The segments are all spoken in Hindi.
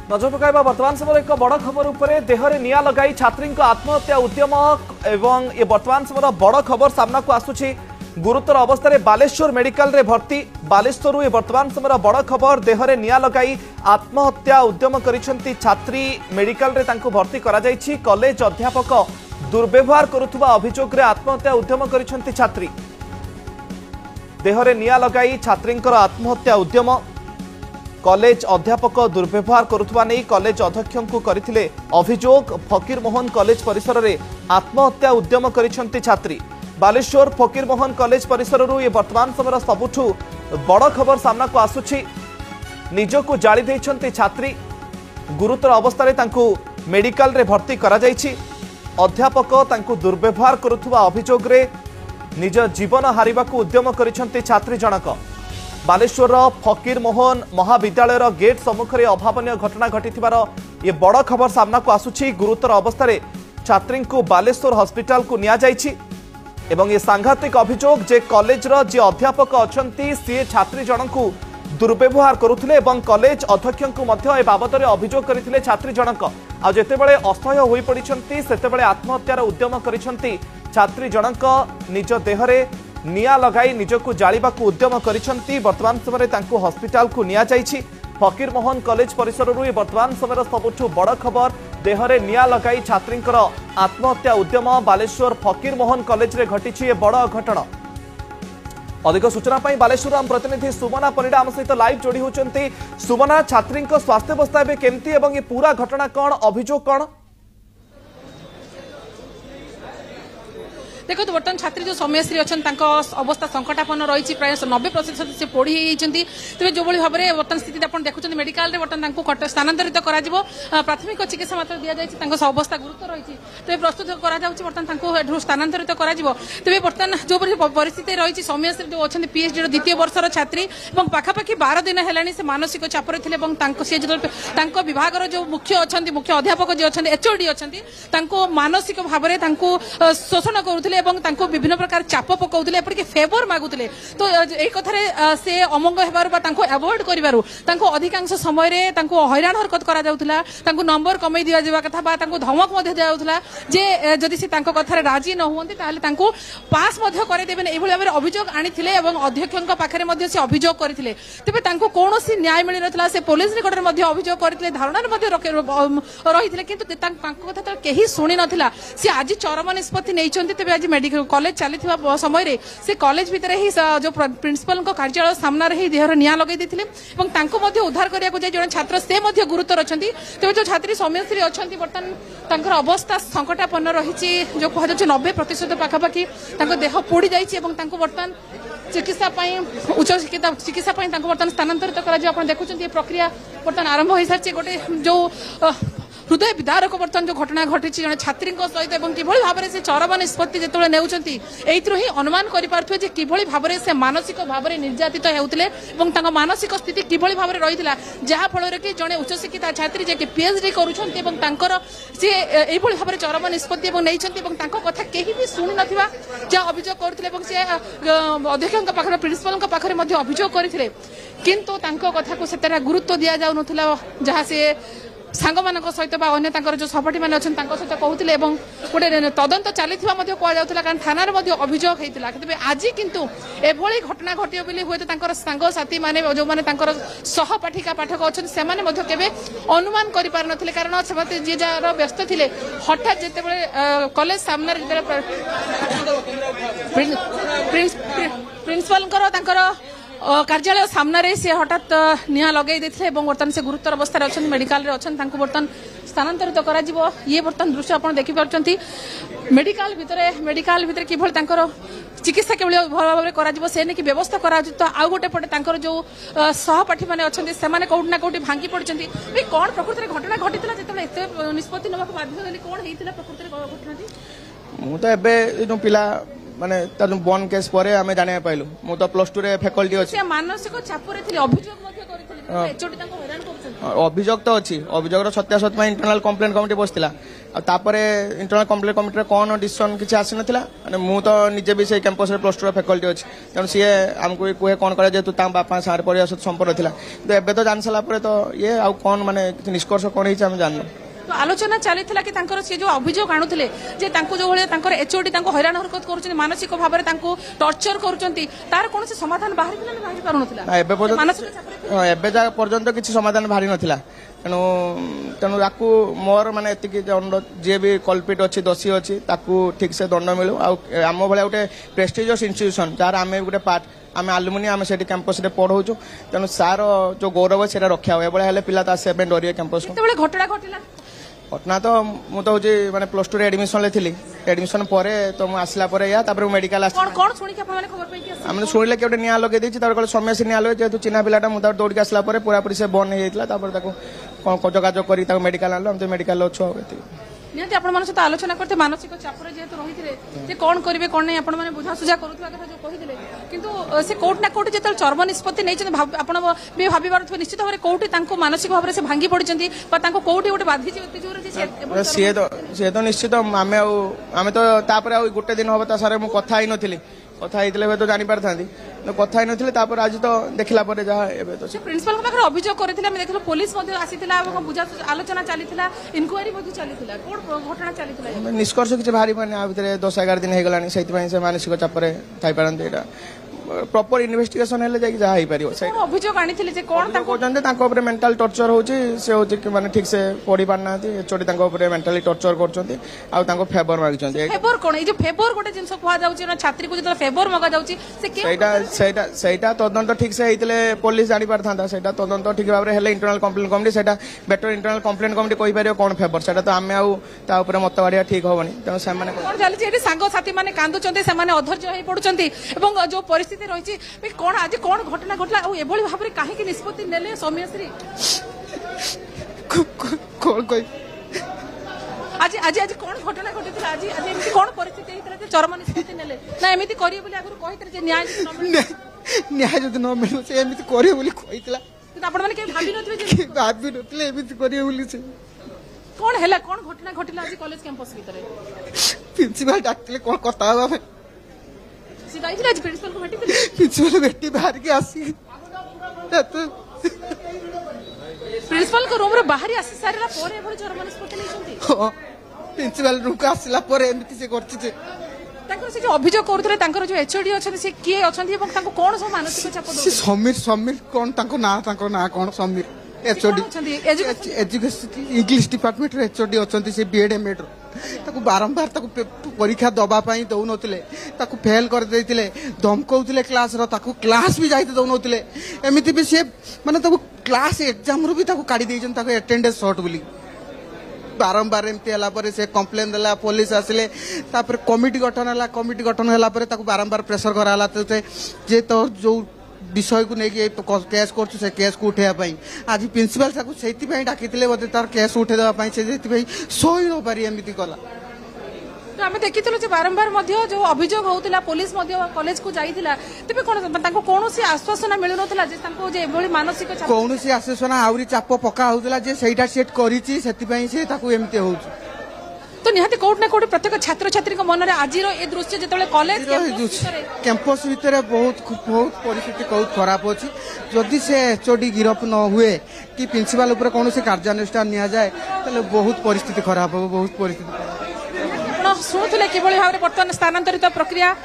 नजर पकाइबा वर्तमान समय एक बड़ खबर उपरे देहरे निया लगाई छात्री आत्महत्या उद्यम एवं ये वर्तमान समय बड़ खबर सामना को आसुछि। गुरुतर अवस्था रे बालेश्वर मेडिकल रे भर्ती। बालेश्वर ये वर्तमान समय बड़ खबर देहरे निया लगाई आत्महत्या उद्यम करिसेंती छात्री मेडिकल रे तांको भर्ती करा जायछि। कॉलेज अध्यापक दुर्व्यवहार करुथुबा अभियोग रे आत्महत्या उद्यम करिसेंती छात्री। देहरे निया लगाई छात्रींकर आत्महत्या उद्यम। कॉलेज अध्यापक दुर्व्यवहार करुथुबा नहीं कॉलेज अध्यक्ष को करथिले अभियोग। फकीर मोहन कॉलेज परिसर रे आत्महत्या उद्यम करिसेंती छात्री। बालेश्वर फकीर मोहन कॉलेज परिसर रु ये वर्तमान समय सबुठु बड़ खबर सामना को आसुछि। निजको जाली देइछंती छात्री। गुरुतर अवस्था रे तांको मेडिकल रे भर्ती करा जायछि। अध्यापक तांको दुर्व्यवहार करुथुबा अभियोग रे निज जीवन हारिबाकू उद्यम करिसेंती छात्री जनक। बालेश्वर फकीर मोहन महाविद्यालय गेट सम्मुखें अभावन घटना घटिथिबार ये बड़ खबर सामना को आसुछि। गुरुतर अवस्था रे छात्री को बालेश्वर हॉस्पिटल को निया जायछि एवं ये सांघातिक अभियोग जे कॉलेज रो जे अध्यापक अछंती सी छात्री जनक दुर्व्यवहार करुथिले एवं कॉलेज अध्यक्ष को मध्य ए बाबद रे अभियोग करथिले छात्री जनक। आ जेतेबेले असह्य होई पडिछंती सेतेबेले आत्महत्यार उद्यम करिछंती छात्री जनक। निज देहरे निया लगाई निजको जालिबाकू उद्यम करिछंती। वर्तमान समय तांको हॉस्पिटल को निया जायछि। फकीर मोहन कॉलेज परिसर रु वर्तमान समय सबुठु बड़ खबर देहरे निया लगाई छात्रींकर आत्महत्या उद्यम। बालेश्वर फकीर मोहन कॉलेज रे घटिछि ए बड़ घटना। अधिक सूचना पाई बालेश्वर आम प्रतिनिधि सुमना परिडा आम सहित लाइव जोड़ी होचंती। सुमना, छात्री स्वास्थ्य अवस्था एबे केमती एवं ये पूरा घटना कौन अभियोग कौन? देखो तो बर्तमान छात्री जो सौम्यश्री अच्छा अवस्था संकटापन्न रही प्राय 90% से पोड़ी होती। तेज जो भाव में बर्तमान स्थिति आप देखुं मेडिकल बर्तमान स्थानांतरित कर प्राथमिक चिकित्सा मात्र दि जाए। अवस्था गुरुतर रही तेज प्रस्तुत कर स्थानांतरित कर तेज बर्तमान जो परिस्थिति रही सौम्यश्री जो अच्छा पीएचडी द्वितीय वर्षर छात्री और पाखापाखि 12 दिन है से मानसिक चापर थे सी जो विभाग जो मुख्य अच्छा मुख्य अध्यापक जी अच्छा एचओडी अच्छा मानसिक भाव में शोषण करुले विभिन्न प्रकार चाप पकाउले एपरिक फेवर मागुले। तो यही कथार से अमंग होवॉइड कर अधिकांश समय हैरान हरकत कर नंबर कमे दि कथा धमक दिजाला जे जदि से कथार राजी न हूँ पास करदेवे भाव में अभियोग आनी अध्यक्ष पाखे से अभियोग करते तेज कौन न्याय मिल ना से पुलिस निकट में अभियोग करते धारणा रही कि कथा कहीं शुणी नाला सी आज चरम निष्पत्ति नहीं तेज आज मेडिकल कॉलेज चली समय से कॉलेज भितर ही जो प्रिंसिपल कार्यालय सामने ही देहर निया लगे उद्धार करने जड़े छात्र से गुरुतर अच्छा। तेज जो छात्री सौम्यश्री अच्छा बर्तमान अवस्था संकटापन्न रही जो कह 90% पाखापाखि देह पोड़ी जाइए बर्तमान चिकित्सा उच्च चिकित्सा बर्तमान स्थानांतरित कर देखुं प्रक्रिया बर्तमान आरंभ हो सारी गोटे जो हृदय विदारक बर्तमान जो घटना घटी जड़े छात्री सहित कि भाव में से चरम निष्पत्ति जो नेउछंती एइथरो ही अनुमान करिपारथुए जे किभଳି भाव में से मानसिक भाव में निर्यातित हेउतले मानसिक स्थिति किभଳି भाव में रही जहा फल कि जड़े उच्च शिक्षित छात्री जे पीएचडी करुछंती सी एई भाव में चरम निष्पत्ति कथा केही भी शुणी नथिबा जा अभियोग करथिले से अध्यक्ष पाखरे प्रिंसिपल पाखरे अभियोग करथिले किंतु कथा को सेतेरा गुरुत्व दिया जाउ नथिला जहा से सांग मान सहित अन्य जो सहपाठी मैंने अच्छा सहित कहते गोटे तदंत चली कहला कारण थानार अभियोग होता तेज आज किंतु एभली घटना घटे बोली हुए तो सांगसाथी मैंने जो मैंने सहपाठिका पाठक अच्छा से केवे अनुमान कर पार नथिले कारण से जी जार व्यस्त थे हठात जिते कॉलेज सामने प्रिंसिपल कार्यालय सामने से हठात निया लगे देते बर्तमान से गुरुतर अवस्था अच्छा मेडिकल अच्छा बर्तमान स्थानांतरित कर ये बर्तमान दृश्य आप देखिपुंट मेडिकल भितर कि चिकित्सा के भाव में कर व्यवस्था करा तो आउ गोटे पटे जो सहपाठी मैंने अच्छा से कौटी ना कौटी भांगी पड़ते कौन प्रकृति घटना घटी जो निष्पत्ति नाक बाध्य कौन होता प्रकृति घटना मुझे पिला माने बन केस पर आम जाना पाइलु मु तो +2 रे फैकल्टी अछि मानसिक चाप रे थिले अभियोग मध्ये करिथिले एचओडी ताको हैरान करछन अभियोग तो अच्छी अभियोगर सत्यासत्य इंटरनल कंप्लेंट कमिटी बसला इंटरनल कंप्लेंट कमिटी कौन डिसीजन किसी आसी नाला मु तो निजे भी से कैंपस प्लस टू फैकल्टी अच्छी तेणु सी आमको कहे कौन करे जेहतु बापा सारे परिवार सहित संपर्क था तो एवं तो जान सारा तो ये आउ कौन माने निष्कर्ष कौन होम जानू तो आलोचना चली कि सी जो अभियोग आणुले जे जो भाई एचओडी हैरान हरकत कर मानसिक भाव में टर्चर कर कौन समाधान बाहर पर्यंत किसी समाधान बाहरी नाला तेणु तेणु या मोर माने जी भी कल्पिट अच्छी दोषी अच्छी ठीक से दंड मिलू आम भाया गोटे प्रेस्टिजियस इंस्टीट्यूशन जार आम गोटे पार्ट आम आलुमिनी आम से कैंपस पढ़ाऊ तेणु सार जो गौरव से रखा हुए एभले पिला आसपे डर कैंपस घटना घटना घटना तो मुझे हूँ मैंने प्लस टू एडमिशन थी एडमिशन पर तो मुझे आसला मेडिकल आम शुणिले कि निआ लगे कल समय से निआ लगे जेहतु चिन्ह पिलाटा मुझे दौड़ आसला पूरा पूरी से बंद हो जाता जोगाजोग कर मेडिकल आनलो हम तो मेडिकल अच्छु निहती आपण मन सहित आलोचना करते मानसिक चापर जेहेतु रही थे कौन करेंगे कौन नहीं आपण मैंने बुझासुझा करुवा कथा जो कही किंतु से कोर्ट ना कोर्ट जो चर्म निष्पत्ति नहीं भाव निश्चित भाव में कौटी मानसिक भाव से भांगी पड़ी कौटी गोटे बाधि सी तो निश्चित आम तो गोटे दिन हम सारे मुझे कथा ही नी कथा ही तो जापर था कथा ही आज तो देखला प्रिंसिपल पाखे अभियोग करते देखल पुलिस बुझा आलोचना चली इनक्वारी घटना चली निष्कर्ष किसी बाहरी पाने 10-11 दिन होगलानी से मानसिक चापर थी प्रॉपर इन्वेस्टिगेशन हेले जाई जा पार अभियोग आनी कौन कहते मेंटल टर्चर होची माने ठीक से पढ़ी पारना एचओडी मेंटली टर्चर कर फेवर मांगी फेवर कौन ये फेवर गोटे जिन कह छात्री को जो फेवर मगा जाटा तदंत ठीक से पुलिस जानी पारथा से तदंत ठीक भाव में इंटरनल कंप्लेंट कमिटी से बेटर इंटरनल कंप्लेंट कमिटी कही पार कौन फेवर से तो आम आउे मत बाढ़िया ठीक हेनी तेणु से सांगसाथी मैंने कांदुंट से अधर्य हो पड़ुंट जो परिस्थिति रही कौन आज कौन घटना घटला एभली भाव में कहीं निष्पत्ति नेले सौम्यश्री कौन आज आज आज कौन घटना घटी आज आज एमती कौन परिस्थिति होता चरम निष्पत्ति नेले ना एमती करिए बोली आगु कहितरे न्याय जदि न मिलू से एमती करिए बोली कहितला किंतु आपण माने के भाबी नथिबे जे भाबी नथिले एमती करिए बोली से कौन हैला कौन घटना घटिला आज कॉलेज कैंपस भीतर प्रिंसिपल डाकले कौन कथा होबा से जाइथिला आज प्रिंसिपल को भेटी प्रिंसिपल भेटी बाहर के आसी प्रिंसिपल को रूम रे बाहर आसी सारा पर एभली चरम निष्पत्ति लेछंती हां प्रिंसिपल रूम को आसला पर एमती से करछि जे तांकर से जो अभियोग करथले तांकर जो एचओडी अछन से किए अछन एवं तांको कोन सब मानसिक चाप दो समीर कौन तांको ना कौन Sameer HOD education English department रे एचओडी अछंती से बीएड एमएड ताकू बारंबार ताकू परीक्षा दबा पई दउ नथिले ताकू फेल कर देथिले धमकौथिले क्लास रो ताकू क्लास भी जाइते दउ नथिले एमिति भी से माने ताकू क्लास एग्जाम रो भी ताकू काढी देजन ताकू अटेंडेंस शॉर्ट बोली बारंबार एमती हला पर से कंप्लेन देला पुलिस आसिले तापर कमिटी गठन हला पर ताकू बारंबार प्रेशर कराला जे तो जो विषय को लेकिन केस कर केस को उठे आज प्रिंसिपल से डाकी तार केस उठे देवाई से सही न पारी एमती कला तो आम देखी बारंबार जो अभियोग होता पुलिस कॉलेज को जाइला तेज कौन कौन आश्वासन मिलू ना मानसिक कौन आश्वासन आहरी चाप पका होता सेट करमती हो तो निहाती कोट ना कोट प्रत्येक छात्र छात्री मन में आज ये दृश्य जो कॉलेज कैंपस भितर बहुत परिस्थिति बहुत खराब अच्छी जदि से एचओडी गिरफ न हुए कि प्रिंसिपल उपर कौन से कार्यानुष्ठान नि जाए तो बहुत परिस्थिति खराब हो बहुत परिस्थिति शुणुले कि भाव में बर्तमान स्थानांतरित प्रक्रिया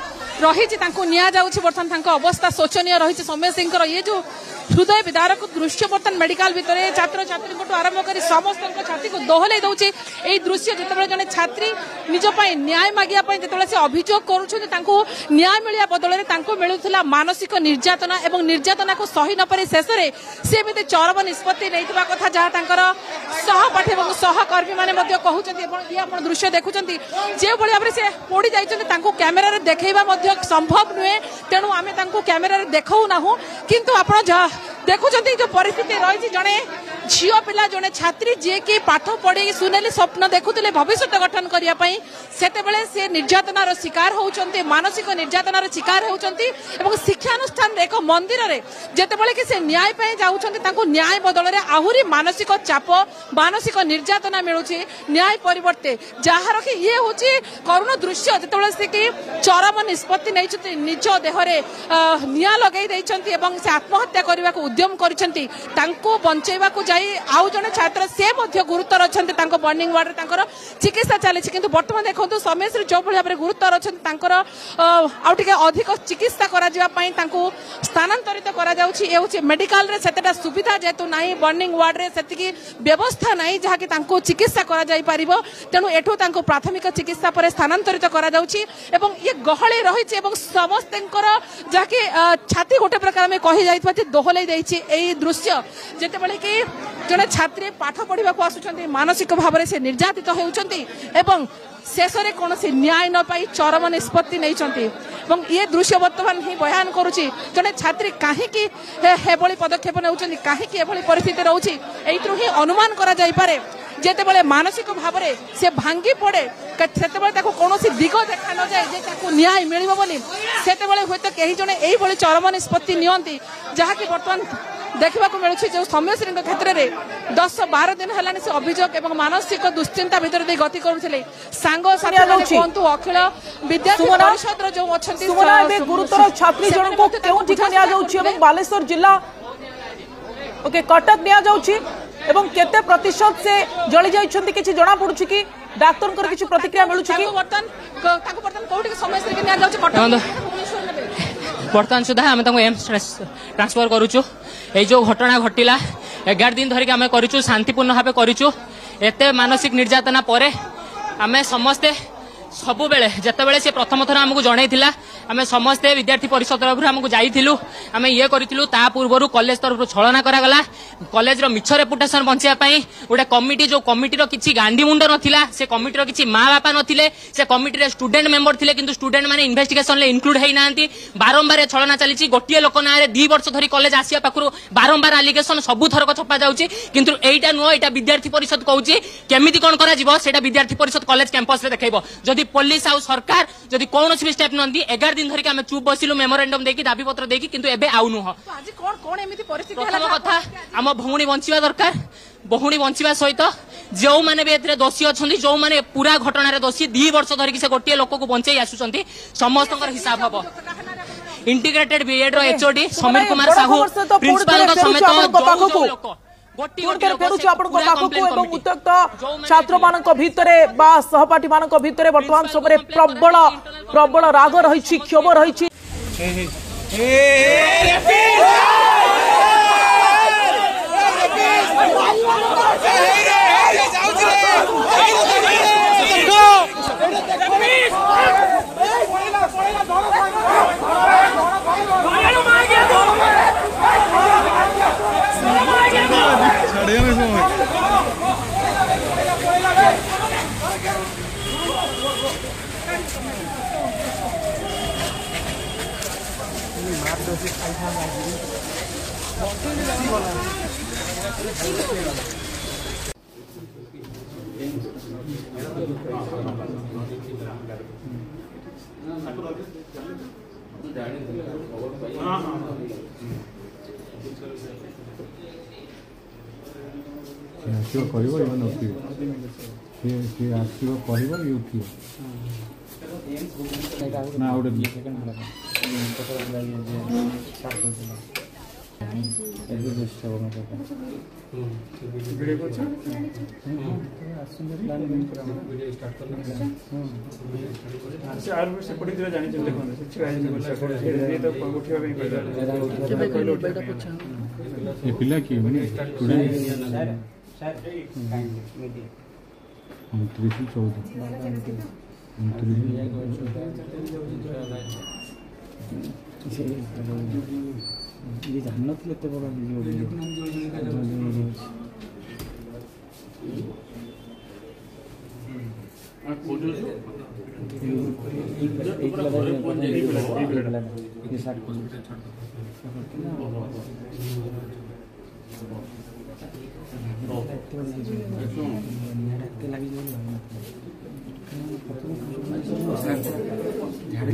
रही बर्तमान अवस्था शोचनीय रही सौम्य सिंह ये जो हृदय विदारक दृश्य बर्तमान मेडिकल भितर छात्र छात्री आरंभ कर समस्त छाती को दोहलाई दौर यही दृश्य जो जड़े छात्री निज न्याय मागिया जो से अभियोग कर न्याय मिलिया बदल में मिलूला मानसिक निर्यातना और निर्यातना को सही न पारी शेष में सी चरम निष्पत्ति नहीं कथा जहाँ सहपाठी और सहकर्मी मैंने कहते ये दृश्य देखुं जो भाव में से पड़ जाइए कैमेरा देखा संभव नुहे तेणु आम कैमेरा देखा ना किंतु आप देखुं जो परिस्थिति रही जड़े झील पिला जड़े छात्री जी की पाठ पढ़ी सुनेली स्वप्न देखुले भविष्य गठन करने से निर्यातनार शिकार होउचंती मानसिक निर्यातनार शिकार होउचंती एवं शिक्षानुष्ठान एक मंदिर रे जेतेबेले कि से न्याय पे जाउचंती तांको न्याय बदल रे आहुरी मानसिक चाप मानसिक निर्यातना मिलुची न्याय परिवर्ते जहार कि ये होची करुण दृश्य जेतेबेले से कि चरम निष्पत्ति नै निज देहरे निया लगै दैचंती एवं से आत्महत्या करने को उद्यम करिसंती तांको बंचैबा को जाई आउ जने छात्र से मध्य गुरुतर अछंती तांको बर्निंग वार्ड रे तांकर चिकित्सा चली किंतु वर्तमान देखंतु समेश्री जो भाव में गुरुतर अछंती तांकर आउ टिके अधिक चिकित्सा करा जिवा पई तांको स्थानांतरित करा जाउची ए होची मेडिकल रे सेतेटा सुविधा जेतु नाही बर्निंग वार्ड रे सेतिकी व्यवस्था नाही जहा कि तांको चिकित्सा करा जाई परिबो तेनु एठो तांको प्राथमिक चिकित्सा पर स्थानांतरित करा जाउची एवं ये गहळे रहिची एवं समस्तंकर जहा कि छाती गोटे प्रकार में कहि जाइतबा दोहलै दैची एई दृश्य जेतेबेले कि जने छात्री पाठ पढ़ा को आसुचंती मानसिक भाव से निर्यातित होउचंती एवं शेष में कौन न्याय न पाई चरम निष्पत्ति नहीं ये दृश्य बर्तमान ही बयान करुच्ची जड़े छात्री कहीं पदक्षेप नौकरी कहीं परिस्थिति रोचे ही अनुमान करा जाई पारे जेतेबेले मानसिक भाव से भांगी पड़े से कौन दिग देखा न जाए जे न्याय मिल सेतेबेले हुए कहीं जड़े यही चरम निष्पत्ति नियंती जहाँकि बर्तमान देखा मिलूँ जो सौम्यश्री क्षेत्र में 10-12 दिन है से अभियोग एवं मानसिक दुश्चिंता भितर गति करुले सांग कहतु अखिल विद्यार्थी परिषद जो अच्छा गुरुतर छात्री जन को बालेश्वर जिला ओके कटक नि केते प्रतिशत से जली जाइछंती किछि जना पडुछि कि डाक्टर कर किछि प्रतिक्रिया मिलुछि कि बर्तन कोठी समस्या के निया जाउछि कटक बर्तमान सुधा आम एम्स ट्रांसफर करुचु ये जो घटना घटिला 11 दिन धरिक आम करूँ शांतिपूर्ण भाव करूँ एते मानसिक निर्यातना पर आम समस्ते सबु बेले जेतेबेले से प्रथम थर आमको जनईला आम समस्ते विद्यार्थी परिषद तरफ आमको जाइलु आम ये करूँ ता पूर्व कॉलेज तरफ छलना करागला कॉलेज मिछ रेपुटेशन बचाई गोटे कमिटी जो कमिटीर किसी गांधी मुंड नाला से कमिटीर किसी माँ बापा नथिले से कमिटी स्टूडेंट मेंबर थिले किंतु स्टूडेंट माने इन्वेस्टिगेशन ले इनक्लूड है ना बारंबार छलना चली गोटे लोक ना 2 वर्ष धरी कॉलेज आसिया पाखु बारंबार आलिगेशन सबू थरक छपा जाउची किंतु एटा नुह एटा विद्यार्थी परिषद कहूँ केमिति कौन करा विद्यार्थी परिषद कॉलेज कैंपस रे देखैबो जदि पुलिस आउ सरकार जदि कौन भी स्टेप नंदी 11 दिन धरिक आम चुप बसिलु मेमोरेंडम देकी दाबी पत्र देकी किंतु एबे आउ नुह प्रथम कथा आम भौणी बंचिबा दरकार भौणी बंचिबा सहित जो माने भी एथिरे दोषी अछंती जो माने पूरा घटना दोषी 2 वर्ष धरिक से गोटे लोक को बंचाई आसुचंती समस्त हिसाब हबो इंटीग्रेटेड बीएड रो एचओडी समीर कुमार साहू प्रिंसिपल समेत उत्त्यक्त छात्र मान सहपाठी मान वर्तमान समय प्रबल प्रबल राग रही क्षोभ रही पिला की जान नते बड़ा झाड़ी